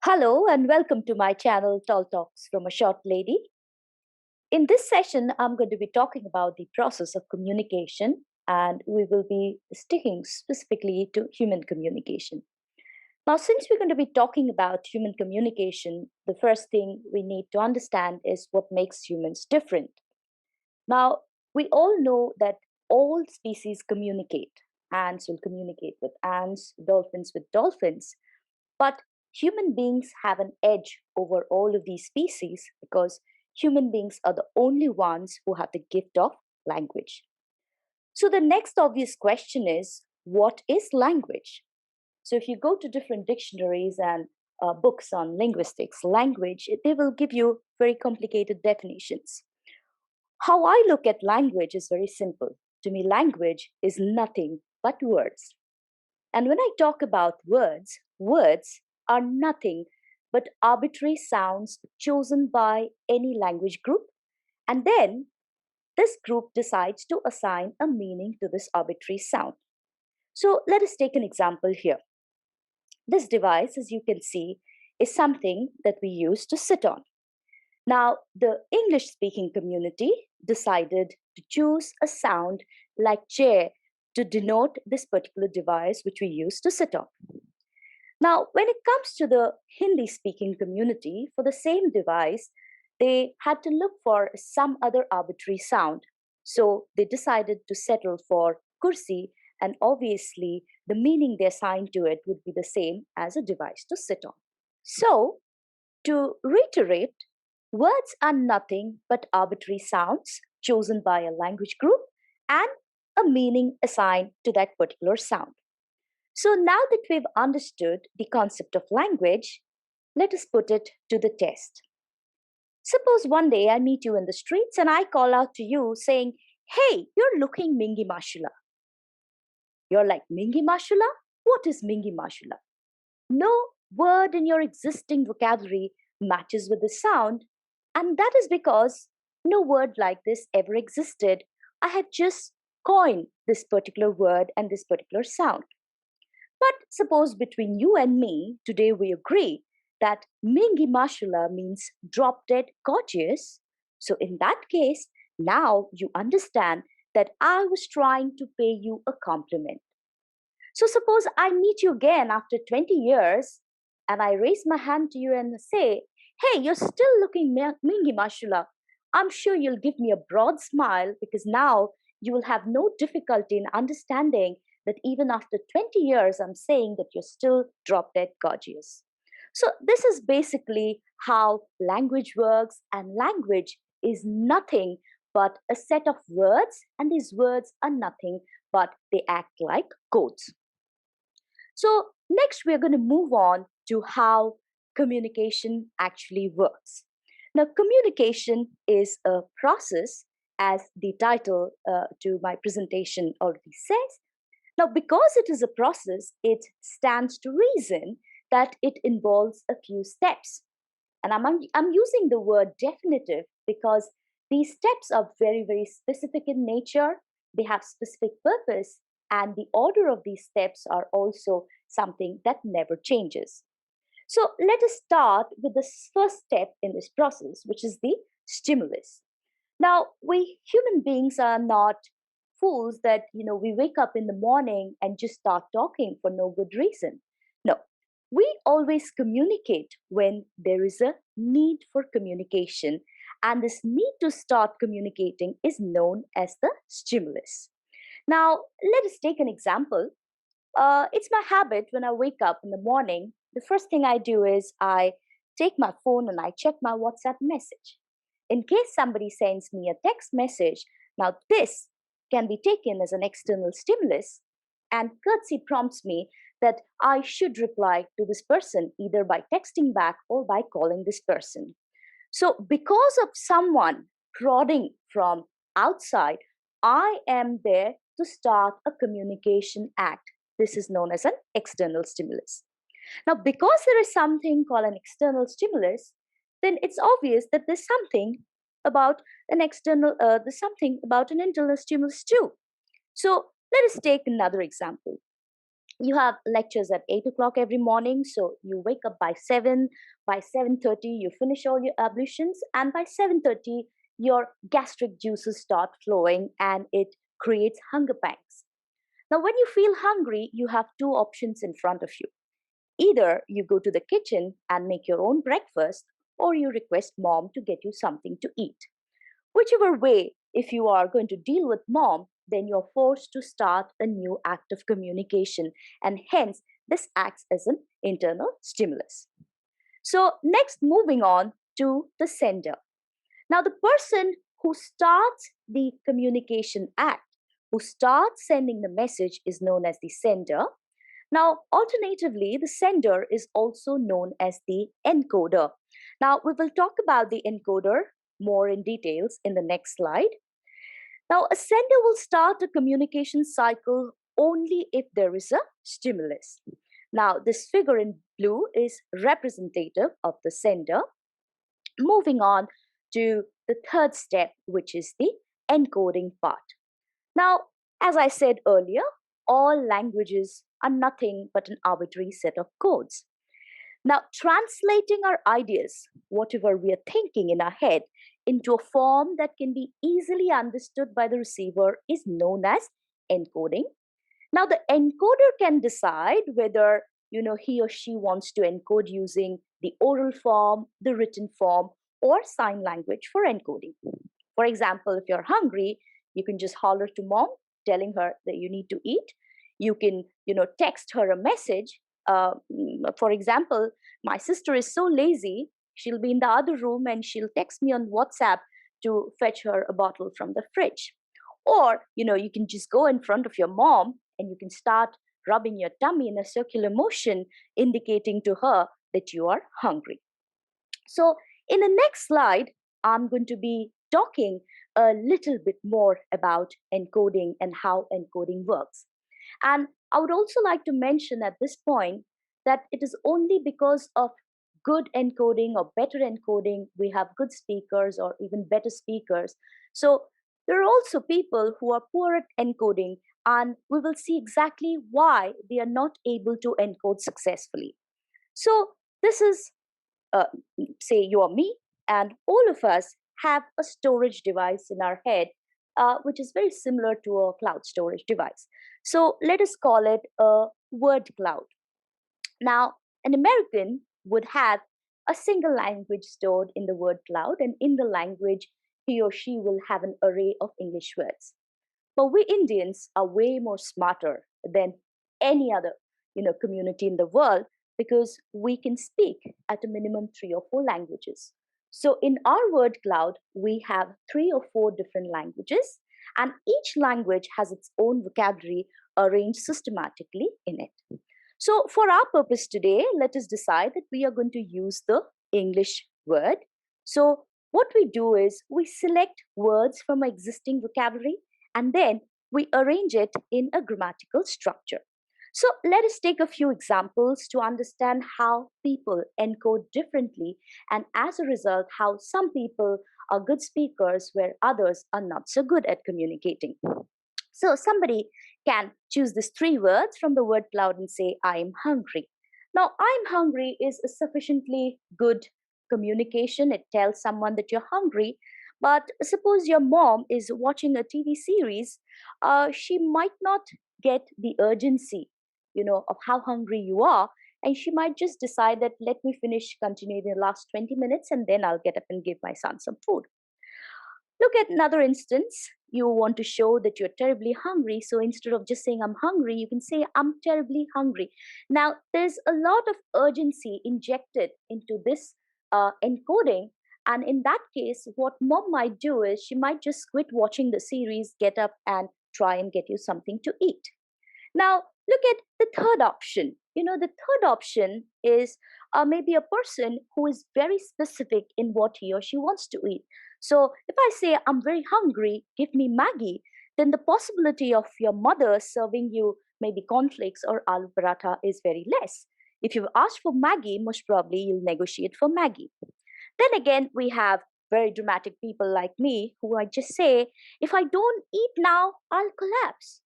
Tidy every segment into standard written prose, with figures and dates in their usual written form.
Hello and welcome to my channel Tall Talks from a Short Lady. In this session, I'm going to be talking about the process of communication and we will be sticking specifically to human communication. Now, since we're going to be talking about human communication, the first thing we need to understand is what makes humans different. Now, we all know that all species communicate. Ants will communicate with ants, dolphins with dolphins. But human beings have an edge over all of these species because human beings are the only ones who have the gift of language. So the next obvious question is, what is language? So if you go to different dictionaries and books on linguistics, language, they will give you very complicated definitions. How I look at language is very simple. To me, language is nothing but words. And when I talk about words, words are nothing but arbitrary sounds chosen by any language group. And then this group decides to assign a meaning to this arbitrary sound. So let us take an example here. This device, as you can see, is something that we use to sit on. Now, the English speaking community decided to choose a sound like chair to denote this particular device which we use to sit on. Now, when it comes to the Hindi speaking community, for the same device, they had to look for some other arbitrary sound. So they decided to settle for kursi, and obviously, the meaning they assigned to it would be the same as a device to sit on. So, to reiterate, words are nothing but arbitrary sounds chosen by a language group and a meaning assigned to that particular sound. So now that we've understood the concept of language, let us put it to the test. Suppose one day I meet you in the streets and I call out to you saying, "Hey, you're looking mingi mashula." You're like, "Mingi mashula? What is mingi mashula?" No word in your existing vocabulary matches with the sound, and that is because no word like this ever existed. I had just coined this particular word and this particular sound. But suppose between you and me, today we agree that Mingi Mashula means drop dead gorgeous. So in that case, now you understand that I was trying to pay you a compliment. So suppose I meet you again after 20 years and I raise my hand to you and say, "Hey, you're still looking Mingi Mashula." I'm sure you'll give me a broad smile because now you will have no difficulty in understanding that even after 20 years, I'm saying that you're still drop dead gorgeous. So, this is basically how language works, and language is nothing but a set of words, and these words are nothing but they act like codes. So, next, we're going to move on to how communication actually works. Now, communication is a process, as the title to my presentation already says. Now, because it is a process, it stands to reason that it involves a few steps. And I'm using the word definitive because these steps are very, very specific in nature. They have specific purpose, and the order of these steps are also something that never changes. So let us start with the first step in this process, which is the stimulus. Now, we human beings are not fools that, we wake up in the morning and just start talking for no good reason. No, we always communicate when there is a need for communication, and this need to start communicating is known as the stimulus. Now, let us take an example. It's my habit when I wake up in the morning, the first thing I do is I take my phone and I check my WhatsApp message. In case somebody sends me a text message, now this can be taken as an external stimulus, and courtesy prompts me that I should reply to this person either by texting back or by calling this person. So, because of someone prodding from outside, I am there to start a communication act. This is known as an external stimulus. Now, because there is something called an external stimulus, then it's obvious that there's something about there's something about an internal stimulus too. So let us take another example. You have lectures at 8 o'clock every morning, so you wake up by 7. By 7:30 you finish all your ablutions, and by 7:30 your gastric juices start flowing and it creates hunger pangs. Now when you feel hungry, you have two options in front of you. Either you go to the kitchen and make your own breakfast, or you request mom to get you something to eat. Whichever way, if you are going to deal with mom, then you're forced to start a new act of communication, and hence this acts as an internal stimulus. So, next, moving on to the sender. Now, the person who starts the communication act, who starts sending the message, is known as the sender. Now, alternatively, the sender is also known as the encoder. Now, we will talk about the encoder more in details in the next slide. Now, a sender will start a communication cycle only if there is a stimulus. Now, this figure in blue is representative of the sender. Moving on to the third step, which is the encoding part. Now, as I said earlier, all languages are nothing but an arbitrary set of codes. Now, translating our ideas, whatever we are thinking in our head, into a form that can be easily understood by the receiver is known as encoding. Now, the encoder can decide whether he or she wants to encode using the oral form, the written form, or sign language for encoding. For example, if you're hungry, you can just holler to mom, telling her that you need to eat. You can, text her a message. For example, my sister is so lazy, she'll be in the other room and she'll text me on WhatsApp to fetch her a bottle from the fridge. Or, you can just go in front of your mom and you can start rubbing your tummy in a circular motion, indicating to her that you are hungry. So, in the next slide, I'm going to be talking a little bit more about encoding and how encoding works. And I would also like to mention at this point that it is only because of good encoding or better encoding we have good speakers or even better speakers. So there are also people who are poor at encoding, and we will see exactly why they are not able to encode successfully. So this is, uh, say, you or me, and all of us have a storage device in our head, which is very similar to a cloud storage device. So let us call it a word cloud. Now, an American would have a single language stored in the word cloud, and in the language, he or she will have an array of English words. But we Indians are way more smarter than any other, community in the world, because we can speak at a minimum 3 or 4 languages. So in our word cloud, we have 3 or 4 different languages, and each language has its own vocabulary arranged systematically in it. So for our purpose today, let us decide that we are going to use the English word. So what we do is we select words from our existing vocabulary and then we arrange it in a grammatical structure. So let us take a few examples to understand how people encode differently, and as a result, how some people are good speakers where others are not so good at communicating. So somebody can choose these 3 words from the word cloud and say, I'm hungry. Now, I'm hungry is a sufficiently good communication. It tells someone that you're hungry. But suppose your mom is watching a TV series, she might not get the urgency, of how hungry you are. And she might just decide that let me continue the last 20 minutes, and then I'll get up and give my son some food. Look at another instance. You want to show that you're terribly hungry. So instead of just saying, I'm hungry, you can say, I'm terribly hungry. Now, there's a lot of urgency injected into this encoding. And in that case, what mom might do is she might just quit watching the series, get up, and try and get you something to eat. Now, look at the third option. The third option is maybe a person who is very specific in what he or she wants to eat. So, if I say, I'm very hungry, give me Maggie, then the possibility of your mother serving you maybe cornflakes or aloo paratha is very less. If you've asked for Maggie, most probably you'll negotiate for Maggie. Then again, we have very dramatic people like me who I just say, if I don't eat now, I'll collapse.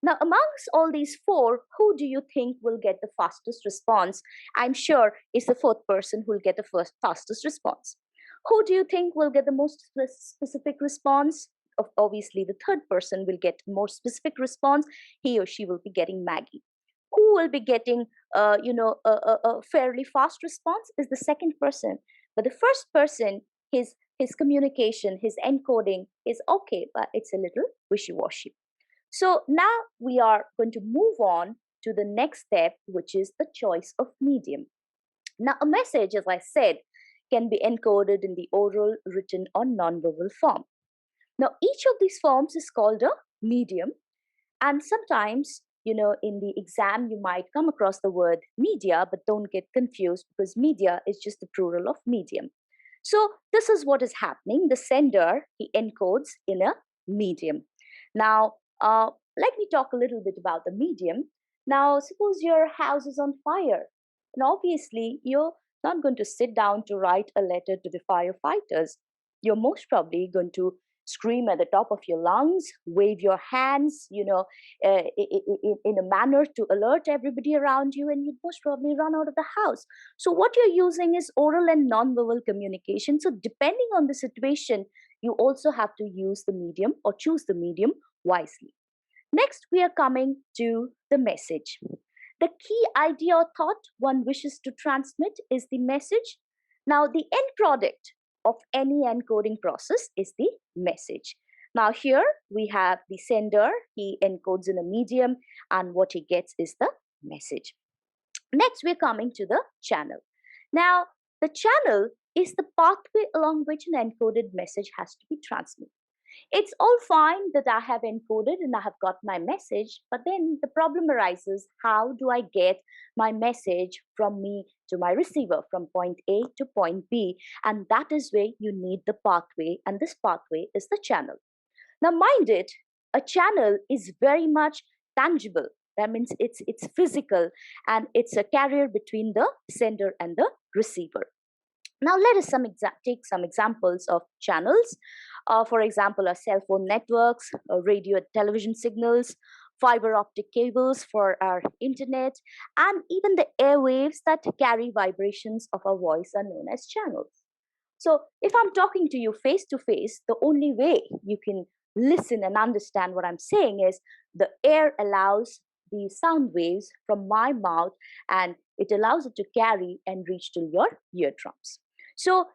Now, amongst all these four, who do you think will get the fastest response? I'm sure it's the fourth person who will get the fastest response. Who do you think will get the most specific response? Obviously, the third person will get more specific response. He or she will be getting Maggie. Who will be getting, a fairly fast response is the second person. But the first person, his communication, his encoding is okay, but it's a little wishy-washy. So now we are going to move on to the next step, which is the choice of medium. Now, a message, as I said, can be encoded in the oral, written, or nonverbal form. Now, each of these forms is called a medium, and sometimes, in the exam, you might come across the word media, but don't get confused because media is just the plural of medium. So, this is what is happening. The sender, he encodes in a medium. Now, let me talk a little bit about the medium. Now, suppose your house is on fire, and obviously, you're not going to sit down to write a letter to the firefighters. You're most probably going to scream at the top of your lungs, wave your hands, in a manner to alert everybody around you, and you'd most probably run out of the house. So, what you're using is oral and nonverbal communication. So, depending on the situation, you also have to use the medium or choose the medium wisely. Next, we are coming to the message. The key idea or thought one wishes to transmit is the message. Now, the end product of any encoding process is the message. Now, here we have the sender, he encodes in a medium, and what he gets is the message. Next, we're coming to the channel. Now, the channel is the pathway along which an encoded message has to be transmitted. It's all fine that I have encoded and I have got my message, but then the problem arises, how do I get my message from me to my receiver, from point A to point B? And that is where you need the pathway, and this pathway is the channel. Now, mind it, a channel is very much tangible. That means it's physical, and it's a carrier between the sender and the receiver. Now, let us take some examples of channels. For example, our cell phone networks, radio and television signals, fiber optic cables for our internet, and even the airwaves that carry vibrations of our voice are known as channels. So, if I'm talking to you face to face, the only way you can listen and understand what I'm saying is the air allows the sound waves from my mouth, and it allows it to carry and reach to your eardrums. So,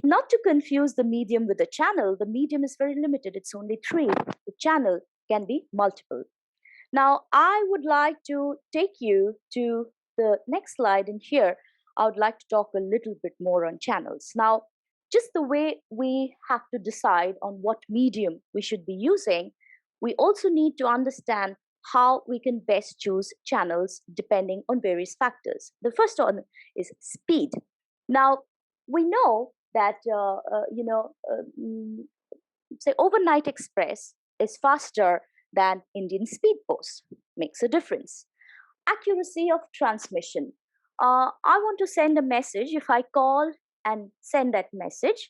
not to confuse the medium with the channel, the medium is very limited. It's only three. The channel can be multiple. Now, I would like to take you to the next slide. In here, I would like to talk a little bit more on channels. Now, just the way we have to decide on what medium we should be using, we also need to understand how we can best choose channels depending on various factors. The first one is speed. Now, we know that, say, overnight express is faster than Indian speed post. Makes a difference. Accuracy of transmission. I want to send a message. If I call and send that message,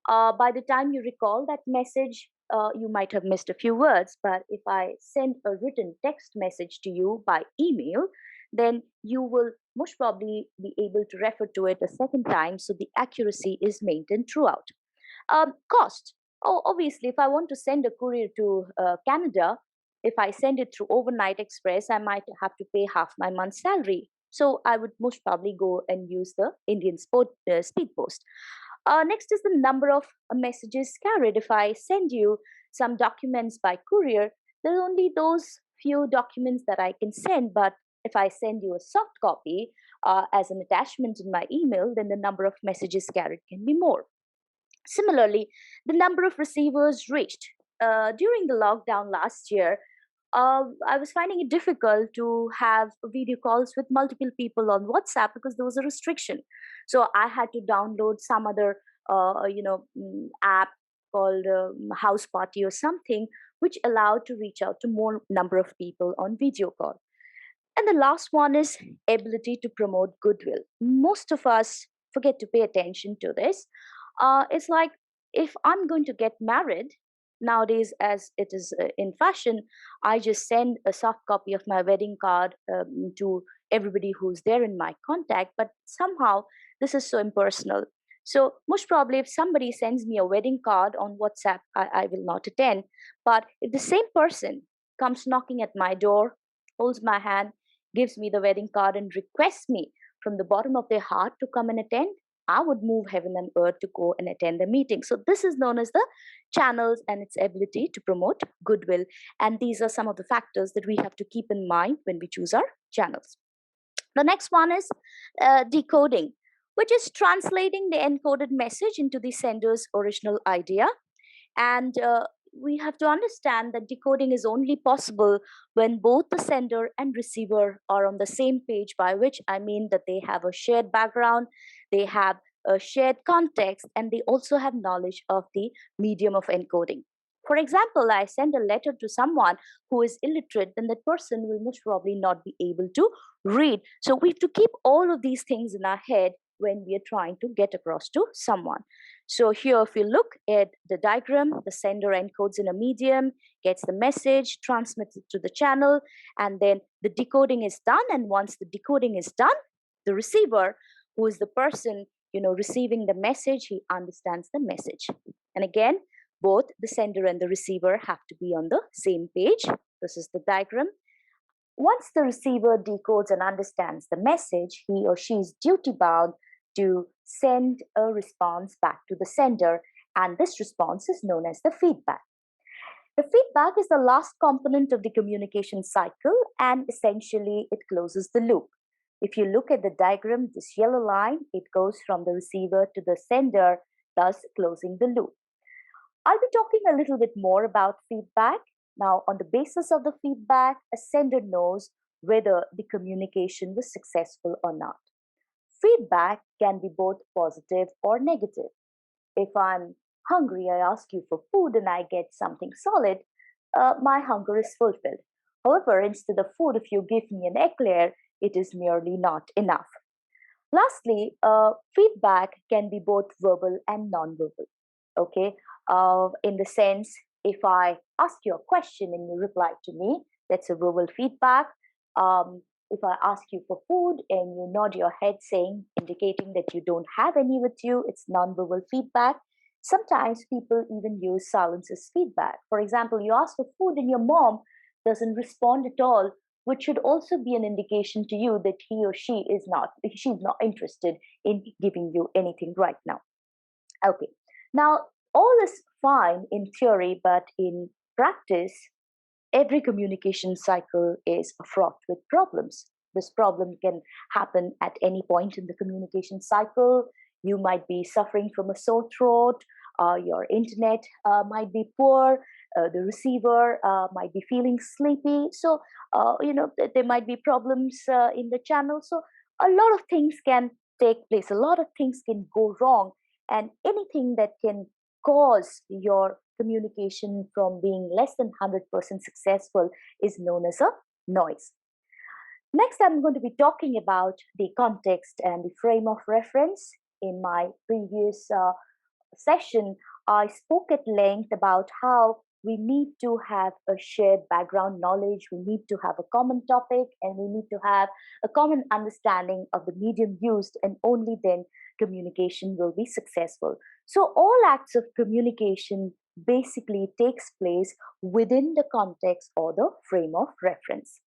by the time you recall that message, you might have missed a few words. But if I send a written text message to you by email, then you will most probably be able to refer to it a second time. So the accuracy is maintained throughout. Cost. Oh, obviously, if I want to send a courier to Canada, if I send it through overnight express, I might have to pay half my month's salary. So I would most probably go and use the Indian speed post. Next is the number of messages carried. If I send you some documents by courier, there are only those few documents that I can send. But if I send you a soft copy as an attachment in my email, then the number of messages carried can be more. Similarly, the number of receivers reached. During the lockdown last year, I was finding it difficult to have video calls with multiple people on WhatsApp because there was a restriction. So I had to download some other, app called House Party or something, which allowed to reach out to more number of people on video call. And the last one is ability to promote goodwill. Most of us forget to pay attention to this. It's like if I'm going to get married, nowadays, as it is in fashion, I just send a soft copy of my wedding card to everybody who's there in my contact, but somehow this is so impersonal. So most probably if somebody sends me a wedding card on WhatsApp, I will not attend. But if the same person comes knocking at my door, holds my hand, gives me the wedding card, and requests me from the bottom of their heart to come and attend, I would move heaven and earth to go and attend the meeting. So this is known as the channels and its ability to promote goodwill. And these are some of the factors that we have to keep in mind when we choose our channels. The next one is decoding, which is translating the encoded message into the sender's original idea. And we have to understand that decoding is only possible when both the sender and receiver are on the same page, by which I mean that they have a shared background, they have a shared context, and they also have knowledge of the medium of encoding. For example, I send a letter to someone who is illiterate, then that person will most probably not be able to read. So we have to keep all of these things in our head when we are trying to get across to someone. So here, if you look at the diagram, the sender encodes in a medium, gets the message, transmits it to the channel, and then the decoding is done. And once the decoding is done, the receiver, who is the person receiving the message, he understands the message. And again, both the sender and the receiver have to be on the same page. This is the diagram. Once the receiver decodes and understands the message, he or she is duty bound to send a response back to the sender, and this response is known as the feedback. The feedback is the last component of the communication cycle, and essentially it closes the loop. If you look at the diagram, this yellow line, it goes from the receiver to the sender, thus closing the loop. I'll be talking a little bit more about feedback. Now, on the basis of the feedback, a sender knows whether the communication was successful or not. Feedback can be both positive or negative. If I'm hungry, I ask you for food and I get something solid, my hunger is fulfilled. However, instead of food, if you give me an eclair, it is merely not enough. Lastly, feedback can be both verbal and non-verbal. Okay, in the sense, if I ask you a question and you reply to me, that's a verbal feedback. If I ask you for food and you nod your head indicating that you don't have any with you, it's non-verbal feedback. Sometimes people even use silence as feedback. For example, you ask for food and your mom doesn't respond at all, which should also be an indication to you that she's not interested in giving you anything right now. Okay. Now, all is fine in theory, but in practice, every communication cycle is fraught with problems. This problem can happen at any point in the communication cycle. You might be suffering from a sore throat, your internet might be poor, the receiver might be feeling sleepy. So, there might be problems in the channel. So, a lot of things can take place, a lot of things can go wrong, and anything that can cause your communication from being less than 100% successful is known as a noise. Next, I'm going to be talking about the context and the frame of reference. In my previous session, I spoke at length about how we need to have a shared background knowledge, we need to have a common topic, and we need to have a common understanding of the medium used, and only then communication will be successful. So all acts of communication basically takes place within the context or the frame of reference.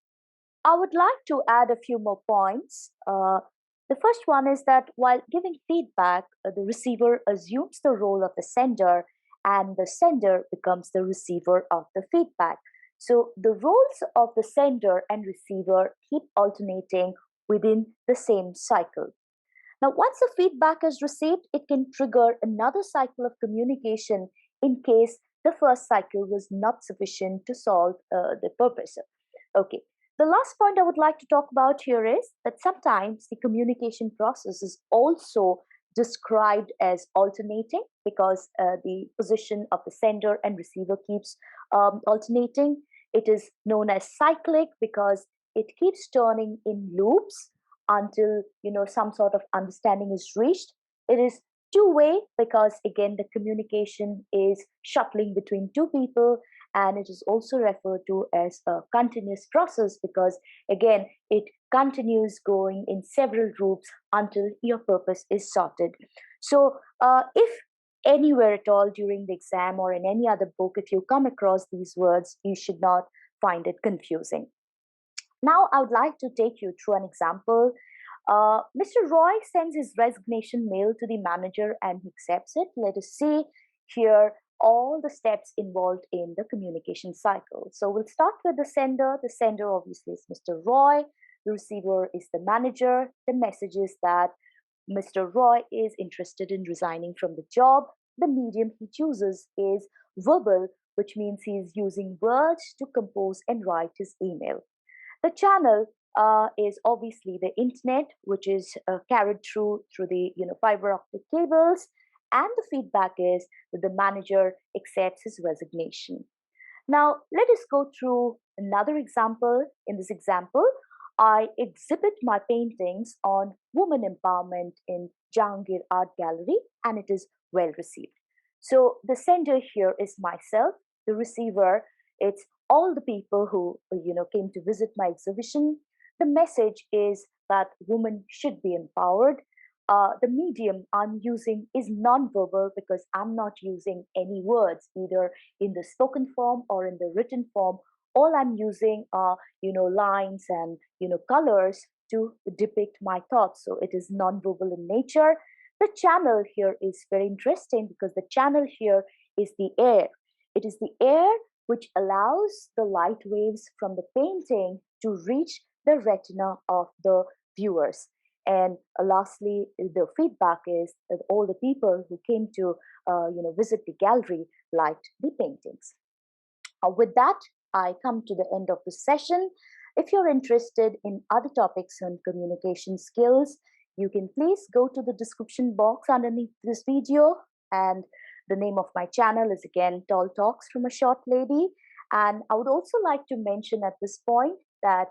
I would like to add a few more points. The first one is that while giving feedback, the receiver assumes the role of the sender and the sender becomes the receiver of the feedback. So the roles of the sender and receiver keep alternating within the same cycle. Now, once the feedback is received, it can trigger another cycle of communication in case the first cycle was not sufficient to solve the purpose. Okay. The last point I would like to talk about here is that sometimes the communication process is also described as alternating because the position of the sender and receiver keeps alternating. It is known as cyclic because it keeps turning in loops until some sort of understanding is reached. It is Two-way because again the communication is shuttling between two people, and it is also referred to as a continuous process because again it continues going in several groups until your purpose is sorted. So if anywhere at all during the exam or in any other book, if you come across these words, you should not find it confusing. Now, I would like to take you through an example. Mr. Roy sends his resignation mail to the manager and he accepts it. Let us see here all the steps involved in the communication cycle. So we'll start with the sender. The sender obviously is Mr. Roy. The receiver is the manager. The message is that Mr. Roy is interested in resigning from the job. The medium he chooses is verbal, which means he is using words to compose and write his email. The channel is obviously the internet, which is carried through the fiber optic cables, and the feedback is that the manager accepts his resignation. Now, let us go through another example. In this example, I exhibit my paintings on women empowerment in Jahangir Art Gallery, and it is well received. So, the sender here is myself, the receiver, it's all the people who came to visit my exhibition. The message is that women should be empowered. The medium I'm using is non-verbal because I'm not using any words either in the spoken form or in the written form. All I'm using are lines and colors to depict my thoughts. So it is non-verbal in nature. The channel here is very interesting because the channel here is the air. It is the air which allows the light waves from the painting to reach the retina of the viewers. And lastly, the feedback is that all the people who came to visit the gallery liked the paintings. With that, I come to the end of the session. If you're interested in other topics on communication skills, you can please go to the description box underneath this video, and the name of my channel is again Tall Talks from a Short Lady. And I would also like to mention at this point that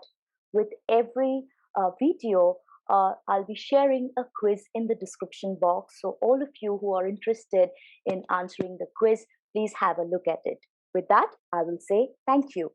with every video, I'll be sharing a quiz in the description box. So all of you who are interested in answering the quiz, please have a look at it. With that, I will say thank you.